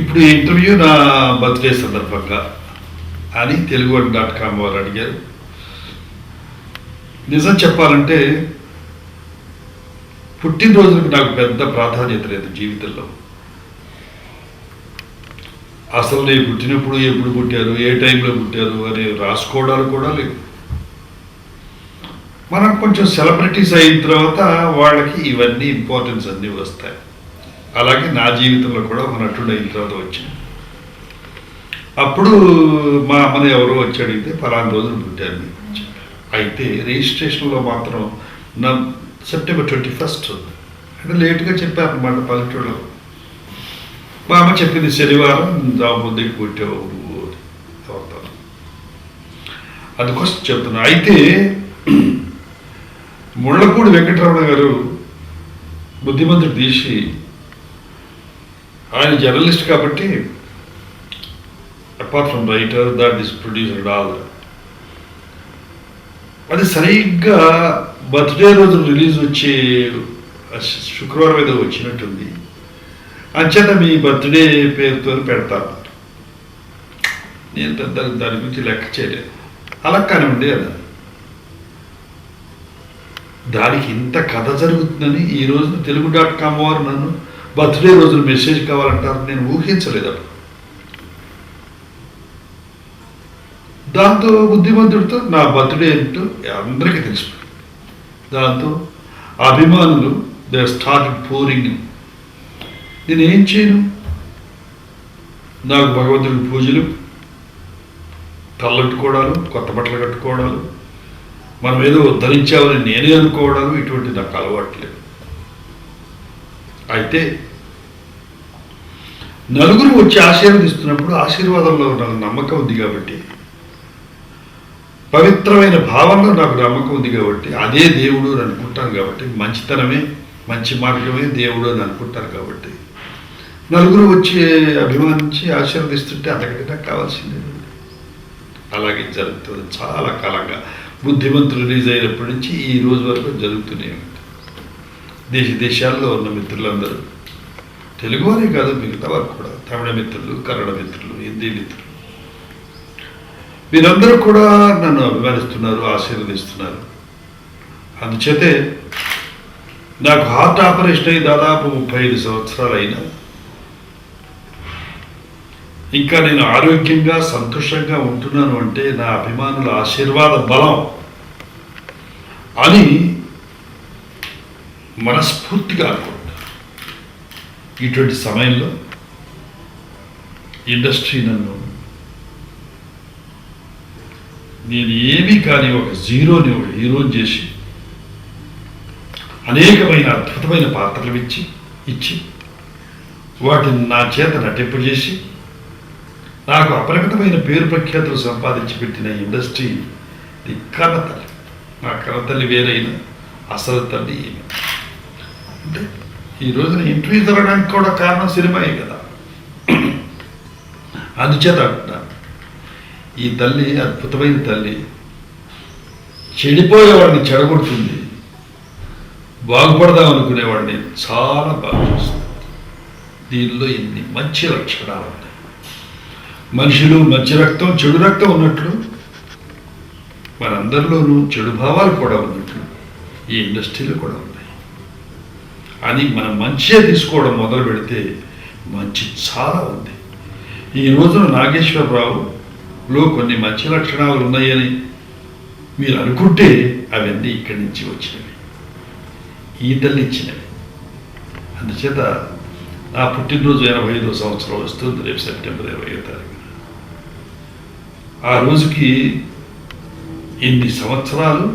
ఇప్పుడు ఈ ఇంటర్వ్యూ నా బర్త్డే సందర్భంగా అని తెలుగు.com వారు అడిగారు. నిజం చెప్పాలంటే పుట్టినరోజులకు నాకు పెద్ద ప్రాధాన్యత లేదు జీవితంలో. అసలు నేను పుట్టినప్పుడు ఎప్పుడు పుట్టారు, ఏ టైంలో పుట్టారు అని రాసుకోవడాలు కూడా లేవు. మనం కొంచెం సెలబ్రిటీస్ అయిన తర్వాత వాళ్ళకి ఇవన్నీ ఇంపార్టెన్స్ అన్నీ వస్తాయి. అలాగే నా జీవితంలో కూడా ఒక నటుడు అయిన తర్వాత వచ్చింది. అప్పుడు మా అమ్మని ఎవరో వచ్చి అడిగితే ఫలానా రోజులు పుట్టారు మీకు. అయితే రిజిస్ట్రేషన్లో మాత్రం నా సెప్టెంబర్ 21 అంటే లేటుగా చెప్పారనమాట పల్లెటూళ్ళలో. మా అమ్మ చెప్పింది శనివారం ముందుకు పుట్టావు నువ్వు అవుతాను. అందుకోసం చెప్తున్నా. అయితే ముళ్ళపూడి వెంకటరమణ గారు బుద్ధిమంతుడు తీసి, ఆయన జర్నలిస్ట్ కాబట్టి apart from writer that is producer all, అది సరిగ్గా బర్త్డే రోజు రిలీజ్ వచ్చే శుక్రవారం ఏదో వచ్చినట్టుంది. అంచేత మీ బర్త్డే పేరుతో పెడతాను. నేను పెద్ద దాని గురించి లెక్క చేయలేదు. అలా కానివ్వండి అన్న. దానికి ఇంత కథ జరుగుతుందని ఈ రోజున తెలుగు.com వారు నన్ను బర్త్డే రోజున మెసేజ్ కావాలంటారు. నేను ఊహించలేదు. దాంతో బుద్ధిమంతుడితో నా బర్త్డే ఏంటో అందరికీ తెలుసు. దాంతో అభిమానులు దే స్టార్టెడ్ పోరింగ్. నేనేం చేయను? నాకు భగవంతుడికి పూజలు, తల్లట్టుకోవడాలు, కొత్త బట్టలు కట్టుకోవడాలు, మనం ఏదో ధరించామని నేనే అనుకోవడాలు, ఇటువంటి నాకు అలవాట్లేదు. అయితే నలుగురు వచ్చి ఆశీర్వదిస్తున్నప్పుడు ఆశీర్వాదంలో నాకు నమ్మకం ఉంది కాబట్టి, పవిత్రమైన భావంలో నాకు నమ్మకం ఉంది కాబట్టి, అదే దేవుడు అని అనుకుంటాను కాబట్టి, మంచితనమే మంచి మార్గమే దేవుడు అని అనుకుంటాను కాబట్టి, నలుగురు వచ్చి అభిమానించి ఆశీర్వదిస్తుంటే అంతకంటే నాకు కావాల్సిందే. అలాగే జరుగుతుంది చాలా కాలంగా. బుద్ధిమంతులు రిలీజ్ అయినప్పటి నుంచి ఈ రోజు వరకు జరుగుతూనే ఉంది. దేశాల్లో ఉన్న మిత్రులందరూ, తెలుగువారే కాదు మిగతా వారు కూడా, తమిళ మిత్రులు, కన్నడ మిత్రులు, హిందీ మిత్రులు, వీరందరూ కూడా నన్ను అభిమానిస్తున్నారు, ఆశీర్వదిస్తున్నారు. అందుచేతే నాకు హార్ట్ ఆపరేషన్ అయ్యి దాదాపు 35 సంవత్సరాలు అయినా ఇంకా నేను ఆరోగ్యంగా సంతోషంగా ఉంటున్నాను అంటే నా అభిమానుల ఆశీర్వాద బలం అని మనస్ఫూర్తిగా అనుకుంటున్నాను. ఇటువంటి సమయంలో ఇండస్ట్రీ నన్ను, నేను ఏమీ కానీ ఒక జీరోని ఒక హీరోని చేసి అనేకమైన అద్భుతమైన పాత్రలు ఇచ్చి వాటిని నా చేత నటింపజేసి నాకు అపరిమితమైన పేరు ప్రఖ్యాతులు సంపాదించి పెట్టిన ఇండస్ట్రీ ది కన్నతల్లి. నా కన్నతల్లి వేరైన అసలు తల్లి ఏమి అంటే ఈ రోజున ఇంటర్వ్యూ జరగడానికి కూడా కారణం సినిమాయే కదా. అందుచేత అంటున్నాను, ఈ తల్లి అద్భుతమైన తల్లి. చెడిపోయేవాడిని చెడగొడుతుంది, బాగుపడదాం అనుకునేవాడిని చాలా బాగా చూస్తుంది. దీనిలో ఎన్ని మంచి లక్షణాలు ఉన్నాయి. మనుషులు మంచి రక్తం చెడు రక్తం ఉన్నట్లు మనందరిలోనూ చెడు భావాలు కూడా ఉన్నట్లు ఈ ఇండస్ట్రీలో కూడా ఉన్నాయి. అని మనం మంచిగా తీసుకోవడం మొదలు పెడితే మంచి చాలా ఉంది. ఈ రోజున నాగేశ్వరరావులో కొన్ని మంచి లక్షణాలు ఉన్నాయని మీరు అనుకుంటే అవన్నీ ఇక్కడి నుంచి వచ్చినవి, ఈ తల్లి ఇచ్చినవి. అందుచేత నా పుట్టినరోజు 85వ సంవత్సరం వస్తుంది రేపు సెప్టెంబర్ 20వ తారీఖు. ఆ రోజుకి ఇన్ని సంవత్సరాలు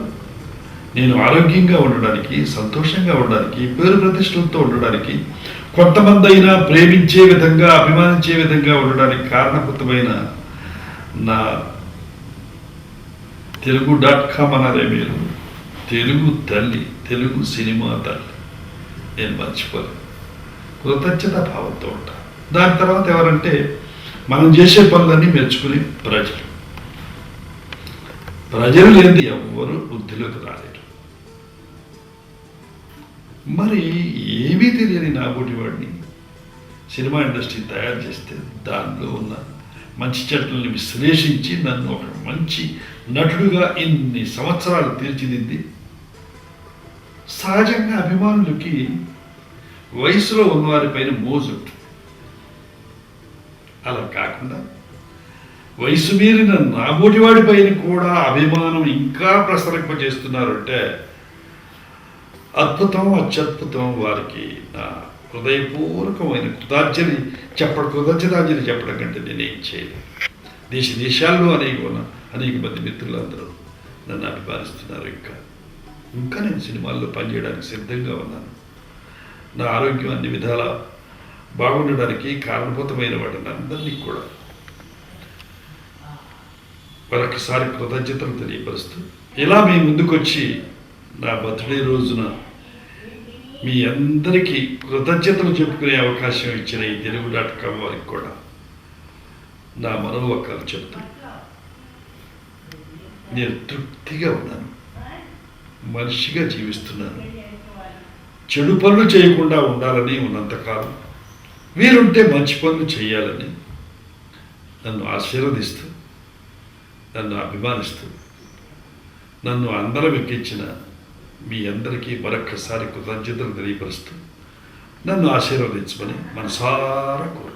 నేను ఆరోగ్యంగా ఉండడానికి, సంతోషంగా ఉండడానికి, పేరు ప్రతిష్టలతో ఉండడానికి, కొంతమంది అయినా ప్రేమించే విధంగా, అభిమానించే విధంగా ఉండడానికి కారణభూతమైన నా తెలుగు.com అన్నారే మీరు, తెలుగు తల్లి, తెలుగు సినిమా తల్లి, నేను మర్చిపోలేను. కృతజ్ఞత భావంతో ఉంటాను. దాని తర్వాత ఎవరంటే మనం చేసే పనులన్నీ మెచ్చుకుని ప్రజలు లేని ఎవ్వరూ వృద్ధిలోకి రాలేరు. మరి ఏమీ తెలియని నాబోటి వాడిని సినిమా ఇండస్ట్రీ తయారు చేస్తే దానిలో ఉన్న మంచి చెట్లని విశ్లేషించి నన్ను ఒక మంచి నటుడుగా ఇన్ని సంవత్సరాలు తీర్చిదిద్ది సహజంగా అభిమానులకి వయసులో ఉన్నవారిపైన మోజు ఉంటుంది. అలా కాకుండా వయసు మీరిన నాబోటి వాడిపైన కూడా అభిమానం ఇంకా ప్రసరింపజేస్తున్నారంటే అద్భుతం, అత్యద్భుతం. వారికి నా హృదయపూర్వకమైన కృతజ్ఞతాంజలి చెప్పడం కంటే నేనేం చేయను. దేశాల్లో అనేక మంది మిత్రులందరూ నన్ను అభిమానిస్తున్నారు. ఇంకా నేను సినిమాల్లో పనిచేయడానికి సిద్ధంగా ఉన్నాను. నా ఆరోగ్యం అన్ని విధాల బాగుండడానికి కారణభూతమైన వాటిని అందరినీ కూడా మరొకసారి కృతజ్ఞతలు తెలియపరుస్తూ ఇలా మీ ముందుకొచ్చి నా బర్త్డే రోజున మీ అందరికీ కృతజ్ఞతలు చెప్పుకునే అవకాశం ఇచ్చిన ఈ తెలుగు.com వారికి కూడా నా మనోవకాలు చెప్తూ నేను తృప్తిగా ఉన్నాను, మనిషిగా జీవిస్తున్నాను. చెడు పనులు చేయకుండా ఉండాలని ఉన్నంతకాలం, వీరుంటే మంచి పనులు చేయాలని నన్ను ఆశీర్వదిస్తూ, నన్ను అభిమానిస్తూ, నన్ను అందరం ఎక్కించిన మీ అందరికీ మరొక్కసారి కృతజ్ఞతలు తెలియపరుస్తూ నన్ను ఆశీర్వదించమని మనసారా కోరు.